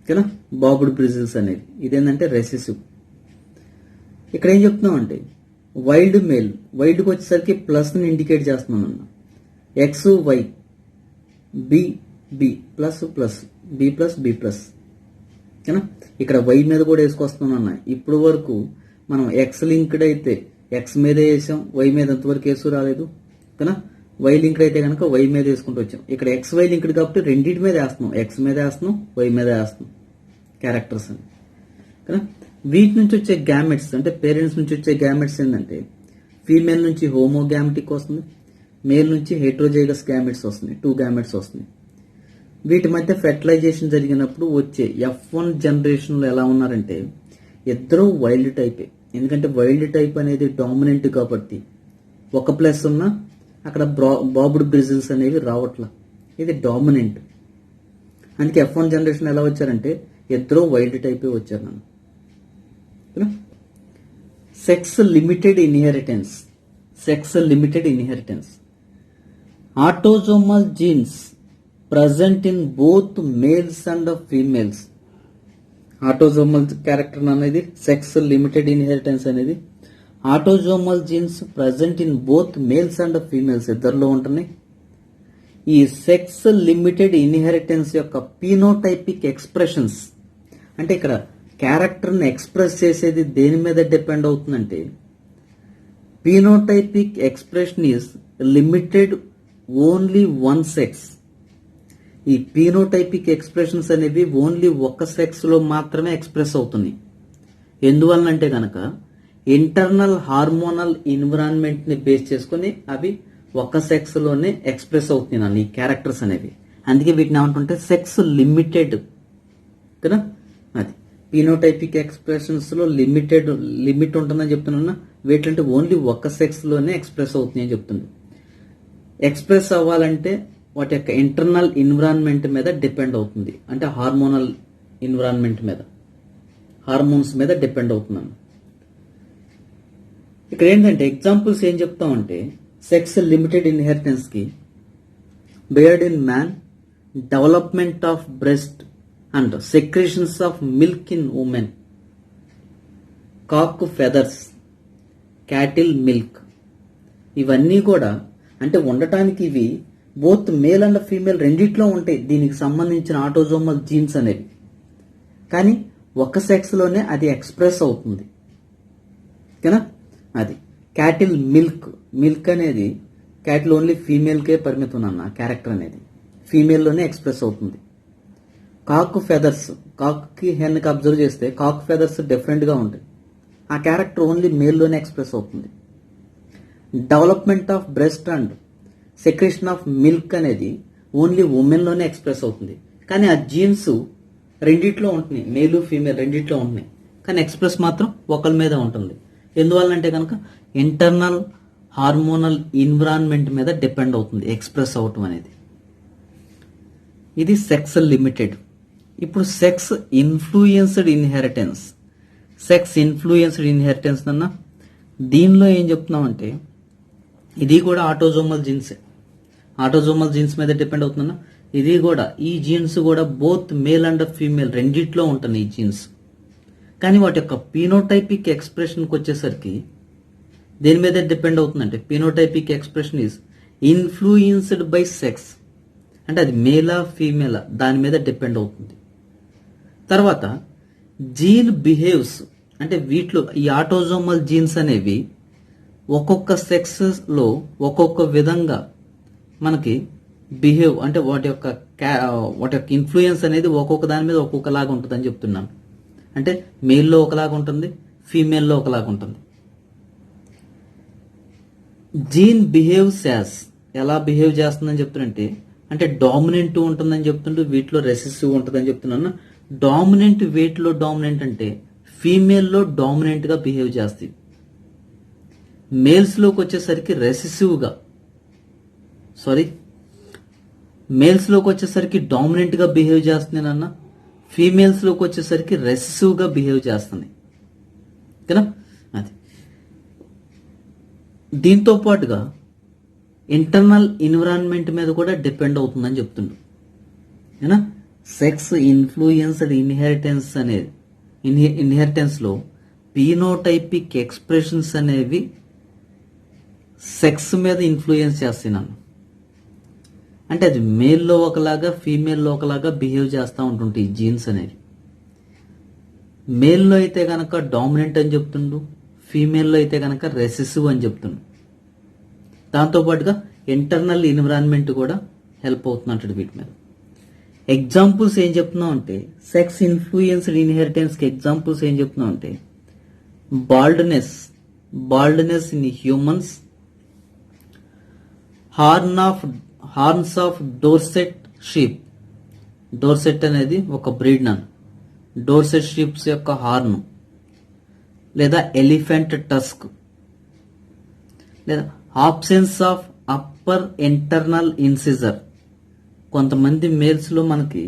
ఓకేనా, బాబ్డ్ బ్రిజిల్స్ అనేది ఇదేంటంటే రెసెసివ్. ఇక్కడ ఏం చెప్తున్నాం అంటే వైల్డ్ మేల్, వైల్డ్కి వచ్చేసరికి ప్లస్ని ఇండికేట్ చేస్తున్నాం అన్న, XY B plus B plus ఓకేనా. ఇక్కడ వై మీద కూడా వేసుకొస్తున్నాం అన్న. ఇప్పుడు వరకు మనం ఎక్స్ లింక్డ్ అయితే ఎక్స్ మీద వేసాం, వై మీద అంతవరకు వేసు రాలేదు ఓకేనా. వై లింక్డ్ అయితే కనుక వై మీద వేసుకుంటూ వచ్చాం. ఇక్కడ XY లింక్డ్ కాబట్టి రెండింటి మీద వేస్తున్నాం, ఎక్స్ మీద వేస్తున్నాం, వై మీద వేస్తున్నాం క్యారెక్టర్స్ అని ఓకేనా. వీటి నుంచి వచ్చే గ్యామెట్స్ అంటే పేరెంట్స్ నుంచి వచ్చే గ్యామెట్స్ ఏంటంటే ఫీమేల్ నుంచి హోమోగ్యామెటిక్ వస్తుంది, మేల్ నుంచి హెట్రోజైగస్ గ్యామెట్స్ వస్తుంది, 2 గ్యామెట్స్ వస్తుంది. వీటి మధ్య ఫెర్టిలైజేషన్ జరిగినప్పుడు వచ్చే F1 జనరేషన్లో ఎలా ఉన్నారంటే ఇద్దరు వైల్డ్ టైపే. ఎందుకంటే వైల్డ్ టైప్ అనేది డామినెంట్ కాబట్టి ఒక ప్లస్ ఉన్నా అక్కడ బాబ్డ్ బ్రిజిల్స్ అనేవి రావట్లా, ఇది డామినెంట్. అందుకే F1 జనరేషన్ ఎలా వచ్చారంటే ఇద్దరు వైల్డ్ టైపే వచ్చారు నన్ను. Sex limited inheritance autosomal jeans present in both males and females. Autosomal character అనేది సెక్స్ లిమిటెడ్ ఇన్హెరిటెన్స్ అనేది autosomal jeans present in both males and females ఇద్దరిలో ఉంటున్నాయి. ఈ సెక్స్ లిమిటెడ్ ఇన్హెరిటెన్స్ యొక్క పీనోటైపిక్ ఎక్స్ప్రెషన్స్ అంటే ఇక్కడ క్యారెక్టర్ని ఎక్స్ప్రెస్ చేసేది దేని మీద డిపెండ్ అవుతుందంటే phenotypic expression is limited only one sex. ఈ పీనోటైపిక్ ఎక్స్ప్రెషన్స్ అనేవి ఓన్లీ ఒక సెక్స్లో మాత్రమే ఎక్స్ప్రెస్ అవుతున్నాయి. ఎందువలనంటే కనుక ఇంటర్నల్ హార్మోనల్ ఎన్విరాన్మెంట్ని బేస్ చేసుకుని అవి ఒక సెక్స్లోనే ఎక్స్ప్రెస్ అవుతున్నాయి ఈ క్యారెక్టర్స్ అనేవి. అందుకే వీటిని ఏమంటుంటే సెక్స్ లిమిటెడ్ కదా. అది పీనోటైపిక్ ఎక్స్ప్రెషన్స్లో లిమిట్ ఉంటుందని చెప్తున్నా, వీటింటే ఓన్లీ ఒక సెక్స్లోనే ఎక్స్ప్రెస్ అవుతున్నాయి అని చెప్తుంది. ఎక్స్ప్రెస్ అవ్వాలంటే వాటి యొక్క ఇంటర్నల్ ఎన్విరాన్మెంట్ మీద డిపెండ్ అవుతుంది, అంటే హార్మోనల్ ఎన్విరాన్మెంట్ మీద, హార్మోన్స్ మీద డిపెండ్ అవుతున్నాను. ఇక్కడ ఏంటంటే ఎగ్జాంపుల్స్ ఏం చెప్తామంటే సెక్స్ లిమిటెడ్ ఇన్హెరిటెన్స్కి beard in man, development of breast and secretions of milk in women, cock feathers, cattle milk. ఇవన్నీ కూడా అంటే ఉండటానికి ఇవి బోత్ మేల్ అండ్ ఫీమేల్ రెండిట్లో ఉంటాయి దీనికి సంబంధించిన ఆటోజోమల్ జీన్స్ అనేవి, కానీ ఒక సెక్స్లోనే అది ఎక్స్ప్రెస్ అవుతుంది ఓకేనా. అది క్యాటిల్ మిల్క్ అనేది క్యాటిల్ ఓన్లీ ఫీమేల్కే పరిమితం అన్న క్యారెక్టర్ అనేది ఫీమేల్లోనే ఎక్స్ప్రెస్ అవుతుంది. కాక్ ఫెదర్స్, కాక్కి హెన్కి అబ్జర్వ్ చేస్తే కాక్ ఫెదర్స్ డిఫరెంట్గా ఉంటాయి, ఆ క్యారెక్టర్ ఓన్లీ మేల్లోనే ఎక్స్ప్రెస్ అవుతుంది. Development of breast and secretion of milk అనేది ఓన్లీ ఉమెన్లోనే ఎక్స్ప్రెస్ అవుతుంది, కానీ ఆ జీన్స్ రెండిట్లో ఉంటున్నాయి, మేలు ఫీమేల్ రెండిట్లో ఉంటున్నాయి, కానీ ఎక్స్ప్రెస్ మాత్రం ఒకరి మీద ఉంటుంది. ఎందువల్లంటే కనుక ఇంటర్నల్ హార్మోనల్ ఎన్విరాన్మెంట్ మీద డిపెండ్ అవుతుంది ఎక్స్ప్రెస్ అవటం అనేది. ఇది సెక్స్ లిమిటెడ్. ఇప్పుడు సెక్స్ ఇన్ఫ్లుయెన్స్డ్ ఇన్హెరిటెన్స్ అన్న దీనిలో ఏం చెప్తున్నామంటే ఇది కూడా ఆటోజోమల్ జీన్సే. ఆటోజోమల్ జీన్స్ మీద డిపెండ్ అవుతుందన్న. ఇది కూడా ఈ జీన్స్ కూడా బోత్ మేల్ అండ్ ఫీమేల్ రెండిట్లో ఉంటుంది ఈ జీన్స్. కానీ వాటి యొక్క పీనోటైపిక్ ఎక్స్ప్రెషన్కి వచ్చేసరికి దేని మీద డిపెండ్ అవుతుందంటే phenotypic expression is ఇన్ఫ్లూయెన్స్డ్ by sex. అంటే అది మేలా ఫీమేలా దాని మీద డిపెండ్ అవుతుంది. తర్వాత జీన్ బిహేవ్స్ అంటే వీటిలో ఈ ఆటోజోమల్ జీన్స్ అనేవి ఒక్కొక్క సెక్స్లో ఒక్కొక్క విధంగా మనకి బిహేవ్ అంటే వాటి యొక్క ఇన్ఫ్లుయెన్స్ అనేది ఒక్కొక్క దాని మీద ఒక్కొక్కలాగా ఉంటుంది అని చెప్తున్నాను. అంటే మేల్లో ఒకలాగా ఉంటుంది, ఫీమేల్లో ఒకలాగా ఉంటుంది. జీన్ బిహేవ్స్ యాజ్ ఎలా బిహేవ్ చేస్తుందని చెప్తున్నంటే అంటే డామినెంట్ ఉంటుందని చెప్తుంటూ వీటిలో రెసెసివ్ ఉంటుందని చెప్తున్నాను. డామినెంట్ వేటిలో డామినెంట్ అంటే ఫీమేల్లో డామినెంట్ గా బిహేవ్ చేస్తుంది. మేల్స్లోకి వచ్చేసరికి రెసెసివ్గా మేల్స్లోకి వచ్చేసరికి డామినెంట్ గా బిహేవ్ చేస్తుంది నాన్న. ఫీమేల్స్లోకి వచ్చేసరికి రెసెసివ్గా బిహేవ్ చేస్తుంది కదా. అది దీంతో పాటుగా ఇంటర్నల్ ఎన్విరాన్మెంట్ మీద కూడా డిపెండ్ అవుతుందని చెప్తుండ్రు. ఏనా సెక్స్ ఇన్ఫ్లుయెన్స్డ్ ఇన్హెరిటెన్స్ అనేది ఇన్హెరిటెన్స్లో పీనోటైపిక్ ఎక్స్ప్రెషన్స్ అనేవి సెక్స్ మీద ఇన్ఫ్లుయెన్స్ చేస్తున్నాను. అంటే అది మేల్లో ఒకలాగా ఫీమేల్లో ఒకలాగా బిహేవ్ చేస్తూ ఉంటుంటే ఈ జీన్స్ అనేవి. మేల్లో అయితే కనుక డామినెంట్ అని చెప్తుండు, ఫీమేల్లో అయితే కనుక రెసెసివ్ అని చెప్తుండు. దాంతోపాటుగా ఇంటర్నల్ ఎన్విరాన్మెంట్ కూడా హెల్ప్ అవుతుందంటాడు వీటి మీద. ఎగ్జాంపుల్స్ ఏం చెప్తున్నాం అంటే సెక్స్ ఇన్ఫ్లుయెన్స్డ్ ఇన్హెరిటెన్స్కి ఎగ్జాంపుల్స్ ఏం చెప్తున్నాం అంటే baldness in humans, horns of Dorset sheep. Dorset అనేది ఒక బ్రీడ్ నన్ను. డోర్సెట్ షీప్స్ యొక్క హార్న్, లేదా ఎలిఫెంట్ టస్క్, లేదా ఆబ్సెన్స్ ఆఫ్ అప్పర్ ఇంటర్నల్ ఇన్సిజర్. కొంతమంది మేల్స్లో మనకి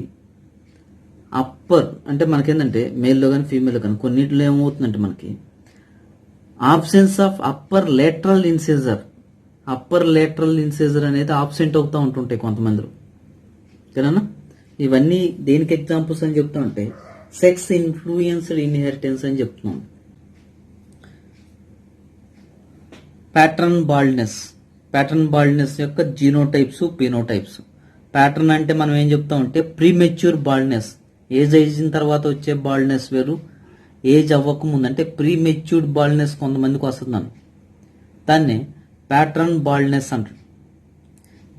అప్పర్ అంటే మనకేంటంటే మేల్లో కానీ ఫీమేల్లో కానీ కొన్నిట్లో ఏమవుతుందంటే మనకి ఆబ్సెన్స్ ఆఫ్ అప్పర్ లేటరల్ ఇన్సిజర్ అనేది ఆబ్సెంట్ అవుతూ ఉంటుంటాయి కొంతమందిలో. ఓకేనా? ఇవన్నీ దేనికి ఎగ్జాంపుల్స్ అని చెప్తామంటే సెక్స్ ఇన్ఫ్లుయెన్స్డ్ ఇన్హెరిటెన్స్ అని చెప్తున్నాం. ప్యాటర్న్ బాల్డ్నెస్ యొక్క జీనోటైప్స్, పినోటైప్స్. ప్యాటర్న్ అంటే మనం ఏం చెప్తామంటే ప్రీమెచ్యూర్ బాల్డ్నెస్, ఏజ్ అయిన తర్వాత వచ్చే బాల్డ్నెస్ వేరు, ఏజ్ అవ్వకముందు అంటే ప్రీమెచ్యూర్డ్ బాల్డ్నెస్ కొంతమందికి వస్తుందని దాన్ని ప్యాటర్న్ బాల్డ్నెస్ అంటారు.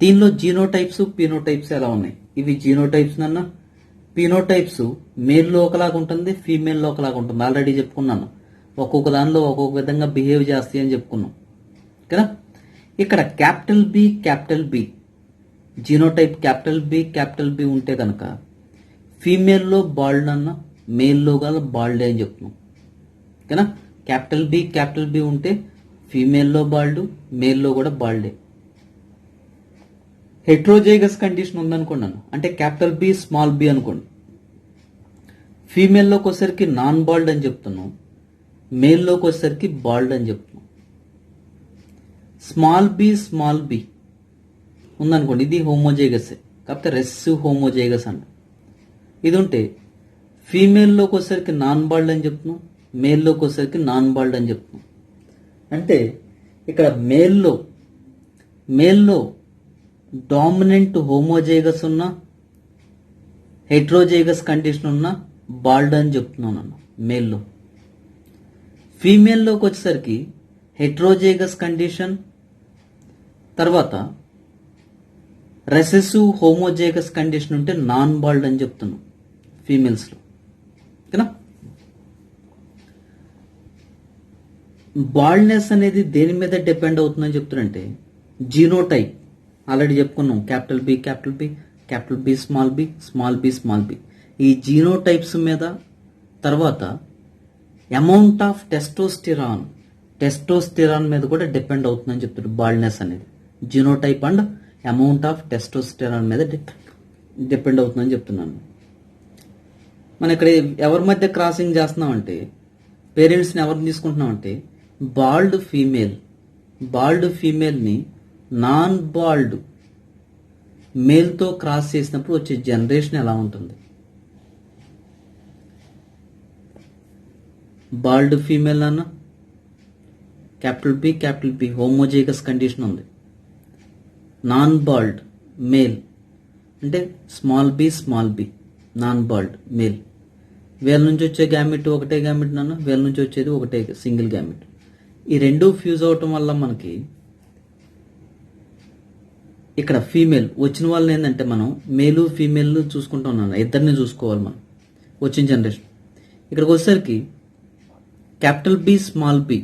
దీనిలో జీనోటైప్స్, పినోటైప్స్ ఎలా ఉన్నాయి? ఇవి జీనోటైప్స్ అన్న. పినోటైప్స్ మేల్లో ఒకలాగా ఉంటుంది, ఫీమేల్లో ఒకలాగా ఉంటుంది. ఆల్రెడీ చెప్పుకున్నాను. ఒక్కొక్క దానిలో ఒక్కొక్క విధంగా బిహేవ్ చేస్తాయి అని చెప్పుకున్నాం కదా. ఇక్కడ capital B genotype capital B ఉంటే కనుక ఫీమేల్లో బాల్డ్ అన్న, మేల్లో గల బాల్డే అని చెప్తున్నాం కదా. క్యాపిటల్ బి ఉంటే ఫీమేల్లో బాల్డ్, మేల్లో కూడా బాల్డే. హెట్రోజైగస్ కండిషన్ ఉందనుకున్నాను అంటే క్యాపిటల్ బి స్మాల్ బి అనుకోండి. ఫీమేల్లోకి వచ్చేసరికి నాన్ బాల్డ్ అని చెప్తున్నాం, మేల్లోకి వచ్చేసరికి బాల్డ్ అని చెప్తున్నాం. స్మాల్ బి ఉందనుకోండి, ఇది హోమోజైగస్ కాకపోతే రెసిసివ్ హోమోజైగస్ అంట. ఇది ఉంటే ఫీమేల్లోకి వచ్చేసరికి నాన్ బాల్డ్ అని చెప్తున్నాం, మేల్లోకి వచ్చేసరికి నాన్ బాల్డ్ అని చెప్తున్నాం. అంటే ఇక్కడ మేల్లో డామినెంట్ హోమోజైగస్ ఉన్న, హెట్రోజైగస్ కండిషన్ ఉన్న బాల్డ్ అని చెప్తున్నాను అన్న మేల్లో. ఫీమేల్లోకి వచ్చేసరికి హెట్రోజైగస్ కండిషన్ తర్వాత రెసెసివ్ హోమోజైగస్ కండిషన్ ఉంటే నాన్ బాల్డ్ అని చెప్తున్నాం ఫీమేల్స్లో. ఓకేనా? బాల్డ్నెస్ అనేది దేని మీద డిపెండ్ అవుతుందని చెప్తున్నారంటే జీనోటైప్. ఆల్రెడీ చెప్పుకున్నాం క్యాపిటల్ బి స్మాల్ బి. ఈ జీనోటైప్స్ మీద, తర్వాత అమౌంట్ ఆఫ్ టెస్టోస్టిరాన్ మీద కూడా డిపెండ్ అవుతుందని చెప్తారు బాల్డ్నెస్ అనేది. Genotype and amount of testosterone మీద డిపెండ్ అవుతుందని చెప్తున్నాను. మనం ఇక్కడ ఎవరి మధ్య క్రాసింగ్ చేస్తున్నామంటే పేరెంట్స్ని ఎవరిని తీసుకుంటున్నామంటే బాల్డ్ ఫీమేల్ని నాన్ బాల్డ్ మేల్తో క్రాస్ చేసినప్పుడు వచ్చే జనరేషన్ ఎలా ఉంటుంది? బాల్డ్ ఫీమేల్ అన్న క్యాపిటల్ బి హోమోజైగస్ కండిషన్ ఉంది. నాన్ బాల్డ్ మేల్ అంటే small B non bald male. వేల నుంచి వచ్చే గ్యామెట్ ఒకటే గ్యామెట్ నాన్న, వేల నుంచి వచ్చేది ఒకటే సింగిల్ గ్యామెట్. ఈ రెండు ఫ్యూజ్ అవటం వల్ల మనకి ఇక్కడ ఫీమేల్ వచ్చిన వాళ్ళని ఏంటంటే మనం మేలు ఫీమేల్ చూసుకుంటా ఉన్నాను, ఇద్దరిని చూసుకోవాలి మనం వచ్చిన జనరేషన్. ఇక్కడికి వచ్చేసరికి క్యాపిటల్ బి స్మాల్ బి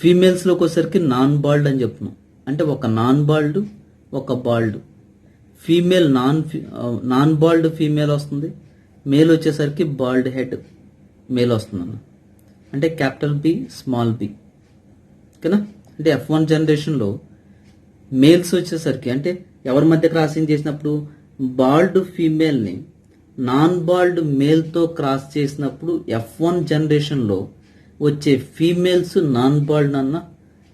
ఫీమేల్స్లోకి వచ్చేసరికి నాన్ బాల్డ్ అని చెప్తున్నాం. అంటే ఒక నాన్ బాల్డ్ ఒక bald. Female non bald female వస్తుంది, మేల్ వచ్చేసరికి బాల్డ్ హెడ్ మేల్ వస్తుంది అన్న. అంటే క్యాపిటల్ బి స్మాల్ బి ఓకేనా. అంటే F1 జనరేషన్లో మేల్స్ వచ్చేసరికి అంటే ఎవరి మధ్య క్రాసింగ్ చేసినప్పుడు బాల్డ్ ఫీమేల్ని నాన్ బాల్డ్ మేల్తో క్రాస్ చేసినప్పుడు F1 జనరేషన్లో వచ్చే ఫీమేల్స్ నాన్ బాల్డ్ అన్న,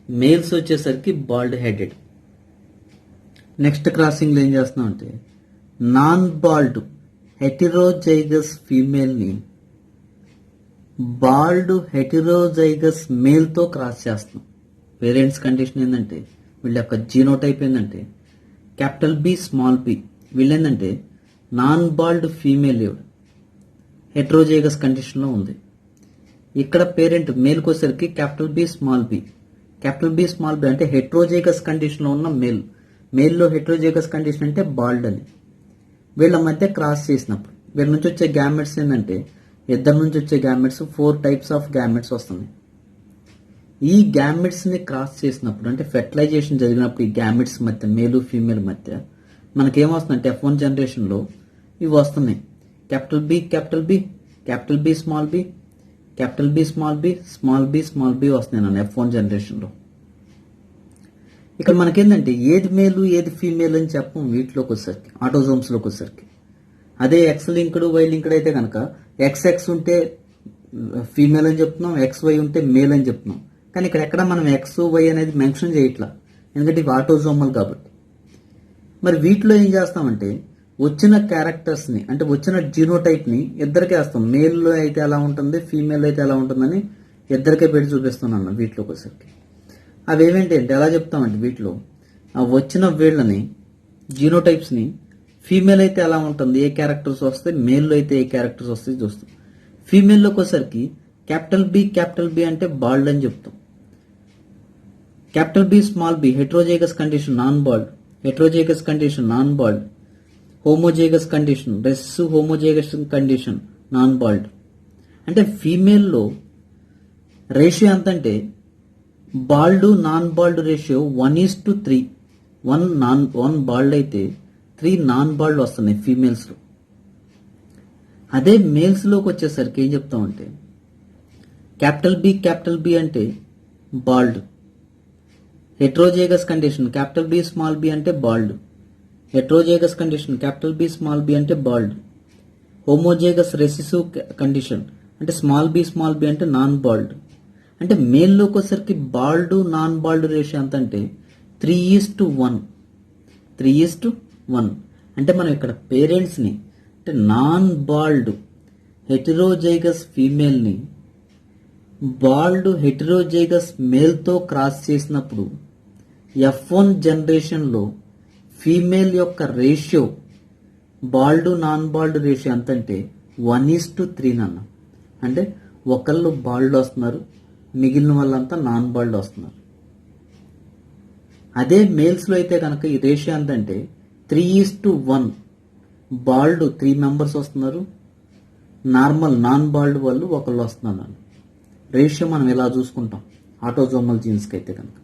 మేల్స్ వచ్చేసరికి బాల్డ్ హెడెడ్. నెక్స్ట్ క్రాసింగ్లో ఏం చేస్తున్నాం అంటే నాన్ బాల్డ్ హెటిరోజైగస్ ఫీమేల్ని బాల్డ్ హెటిరోజైగస్ మేల్తో క్రాస్ చేస్తున్నాం. పేరెంట్స్ కండిషన్ ఏంటంటే వీళ్ళ యొక్క జీనోటైప్ ఏంటంటే క్యాపిటల్ బి స్మాల్ బి. వీళ్ళు ఏంటంటే నాన్ బాల్డ్ ఫీమేల్ హెట్రోజైగస్ కండిషన్లో ఉంది. ఇక్కడ పేరెంట్ మేల్కి వచ్చేసరికి క్యాపిటల్ బి స్మాల్ బి అంటే హెట్రోజైగస్ కండిషన్లో ఉన్న మేల్లో హెట్రోజైగస్ కండిషన్ అంటే బాల్డ్ అని. వీళ్ళ మధ్య క్రాస్ చేసినప్పుడు వీళ్ళ నుంచి వచ్చే గ్యామెట్స్ ఏంటంటే ఇద్దరి నుంచి వచ్చే గ్యామెట్స్ 4 టైప్స్ ఆఫ్ గ్యామెట్స్ వస్తుంది. ఈ గ్యామెట్స్ని క్రాస్ చేసినప్పుడు అంటే ఫెర్టిలైజేషన్ జరిగినప్పుడు ఈ గ్యామెట్స్ మధ్య మేలు ఫీమేల్ మధ్య మనకేమొస్తుందంటే F1 జనరేషన్లో ఇవి వస్తున్నాయి. క్యాపిటల్ బి స్మాల్ బి వస్తున్నాయి నన్ను F1 జనరేషన్లో. ఇక్కడ మనకేంటంటే ఏది మేలు ఏది ఫీమేల్ అని చెప్పం వీటిలోకి వచ్చేసరికి, ఆటోజోమ్స్లోకి వచ్చేసరికి. అదే ఎక్స్ లింక్డ్ వై లింక్డ్ అయితే కనుక XX ఉంటే ఫీమేల్ అని చెప్తున్నాం, XY ఉంటే మేల్ అని చెప్తున్నాం. కానీ ఇక్కడ ఎక్కడ మనం XY అనేది మెన్షన్ చేయట్లా, ఎందుకంటే ఇవి ఆటోజోమల్ కాబట్టి. మరి వీటిలో ఏం చేస్తామంటే వచ్చిన క్యారెక్టర్స్ని అంటే వచ్చిన జీనోటైప్ని ఇద్దరికే వేస్తాం. మేల్లో అయితే ఎలా ఉంటుంది, ఫీమేల్ అయితే ఎలా ఉంటుందని ఇద్దరికే పెట్టి చూపిస్తున్నాను వీటిలోకి వచ్చేసరికి. అవి ఏమేంటి అంటే ఎలా చెప్తామంటే వీటిలో ఆ వచ్చిన వీళ్ళని జీనోటైప్స్ని ఫీమేల్ అయితే ఎలా ఉంటుంది, ఏ క్యారెక్టర్స్ వస్తాయి, మేల్లో అయితే ఏ క్యారెక్టర్స్ వస్తాయి చూస్తాం. ఫీమేల్లోకి వచ్చేసరికి క్యాపిటల్ బి అంటే బాల్డ్ అని చెప్తాం. Capital B small B heterozygous condition non bald, homozygous condition recessive homozygous condition non bald. అంటే ఫీమేల్లో రేషియో ఎంత అంటే bald non bald ratio 1:3. 1 bald అయితే 3 నాన్ బాల్డ్ వస్తున్నాయి ఫీమేల్స్లో. అదే మేల్స్లోకి వచ్చేసరికి ఏం చెప్తామంటే క్యాపిటల్ బి అంటే bald, heterozygous condition capital B small B అంటే bald, heterozygous condition capital B small B అంటే బాల్డ్, హోమోజైగస్ రెసిసివ్ కండిషన్ అంటే స్మాల్ బి అంటే నాన్ బాల్డ్. అంటే మేల్లోకి వచ్చేసరికి బాల్డ్ నాన్ బాల్డ్ రేషియో ఎంత అంటే 3:1. అంటే మనం ఇక్కడ పేరెంట్స్ని అంటే నాన్ బాల్డ్ హెటిరోజైగస్ ఫీమేల్ని బాల్డ్ హెటిరోజైగస్ మేల్తో క్రాస్ చేసినప్పుడు F1 జనరేషన్లో ఫీమేల్ యొక్క ratio bald non bald ratio ఎంత అంటే 1:3 నాన్న. అంటే ఒకళ్ళు బాల్డ్ వస్తున్నారు, మిగిలిన వాళ్ళంతా నాన్ బాల్డ్ వస్తున్నారు. అదే మేల్స్లో అయితే కనుక ఈ రేషియో ఎంతంటే 3:1. బాల్డ్ 3 మెంబర్స్ వస్తున్నారు, నార్మల్ నాన్ బాల్డ్ వాళ్ళు ఒకళ్ళు వస్తున్నారు. రేషియో మనం ఇలా చూసుకుంటాం ఆటోజోమల్ జీన్స్కి అయితే కనుక.